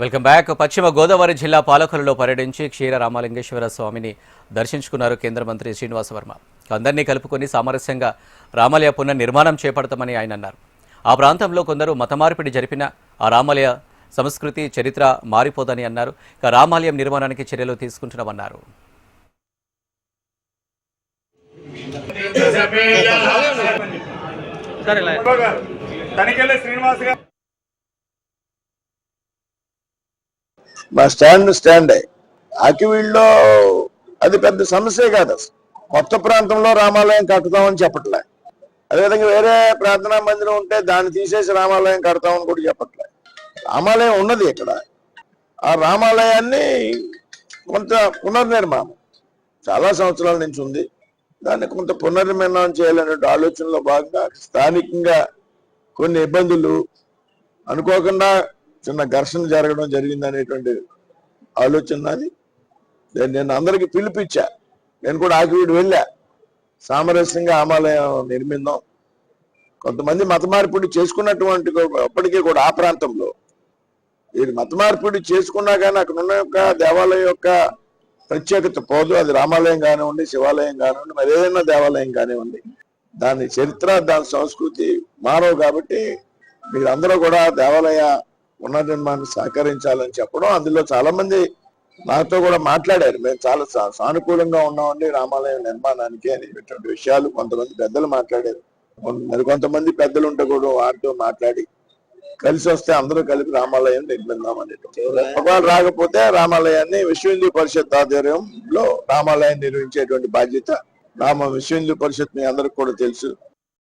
Welcome back. పశ్చిమ గోదావరి జిల్లా పాలకొల్లులో పర్యటించి క్షీర రామలింగేశ్వర స్వామిని దర్శించుకున్నారు కేంద్ర మంత్రి శ్రీనివాస వర్మ. అందరినీ కలుపుకొని సామరస్యంగా రామాలయ పునర్నిర్మాణం చేపడతామని ఆయన అన్నారు. ఆ ప్రాంతంలో కొందరు మతమార్పిడి జరిపిన ఆ రామాలయ సంస్కృతి చరిత్ర మారిపోదని అన్నారు. ఇక రామాలయం నిర్మాణానికి చర్యలు తీసుకుంటున్నామన్నారు. మా స్టాండే ఆకివీళ్ళలో అది పెద్ద సమస్య కాదు. అసలు కొత్త ప్రాంతంలో రామాలయం కట్టుతామని చెప్పట్లే. అదేవిధంగా వేరే ప్రార్థనా మందిరం ఉంటే దాన్ని తీసేసి రామాలయం కడతామని కూడా చెప్పట్లే. రామాలయం ఉన్నది ఇక్కడ. ఆ రామాలయాన్ని కొంత పునర్నిర్మాణం చాలా సంవత్సరాల నుంచి ఉంది. దాన్ని కొంత పునర్నిర్మాణం చేయాలనే ఆలోచనలో భాగంగా స్థానికంగా కొన్ని ఇబ్బందులు అనుకోకుండా చిన్న ఘర్షణ జరగడం జరిగింది అనేటువంటి ఆలోచన నాది. నేను అందరికి పిలిపించా. నేను కూడా ఆకివీడు వెళ్ళా. సామరస్యంగా రామాలయం నిర్మిందాం. కొంతమంది మత మార్పిడి చేసుకున్నటువంటి అప్పటికీ కూడా ఆ ప్రాంతంలో ఇది మత మార్పిడి చేసుకున్నా కానీ అక్కడ ఉన్న యొక్క దేవాలయం యొక్క ప్రత్యేకత పోదు. అది రామాలయం కానివ్వండి, శివాలయం కానివ్వండి, మరి ఏదైనా దేవాలయం కానివ్వండి, దాని చరిత్ర దాని సంస్కృతి మారవు. కాబట్టి మీరందరూ కూడా దేవాలయ పునర్నిర్మాణాన్ని సహకరించాలని చెప్పడం, అందులో చాలా మంది నాతో కూడా మాట్లాడారు. మేము చాలా సానుకూలంగా ఉన్నామండి రామాలయం నిర్మాణానికి అనేటువంటి విషయాలు కొంతమంది పెద్దలు మాట్లాడారు. మరికొంతమంది పెద్దలు ఉంటే కూడా వారితో మాట్లాడి కలిసి వస్తే అందరూ కలిపి రామాలయం నిర్మిద్దాం అనేటువంటి. ఒకవేళ రాకపోతే రామాలయాన్ని విశ్వ హిందూ పరిషత్ ఆధ్వర్యంలో రామాలయం నిర్మించేటువంటి బాధ్యత విశ్వ హిందూ పరిషత్ మీ అందరికి కూడా తెలుసు.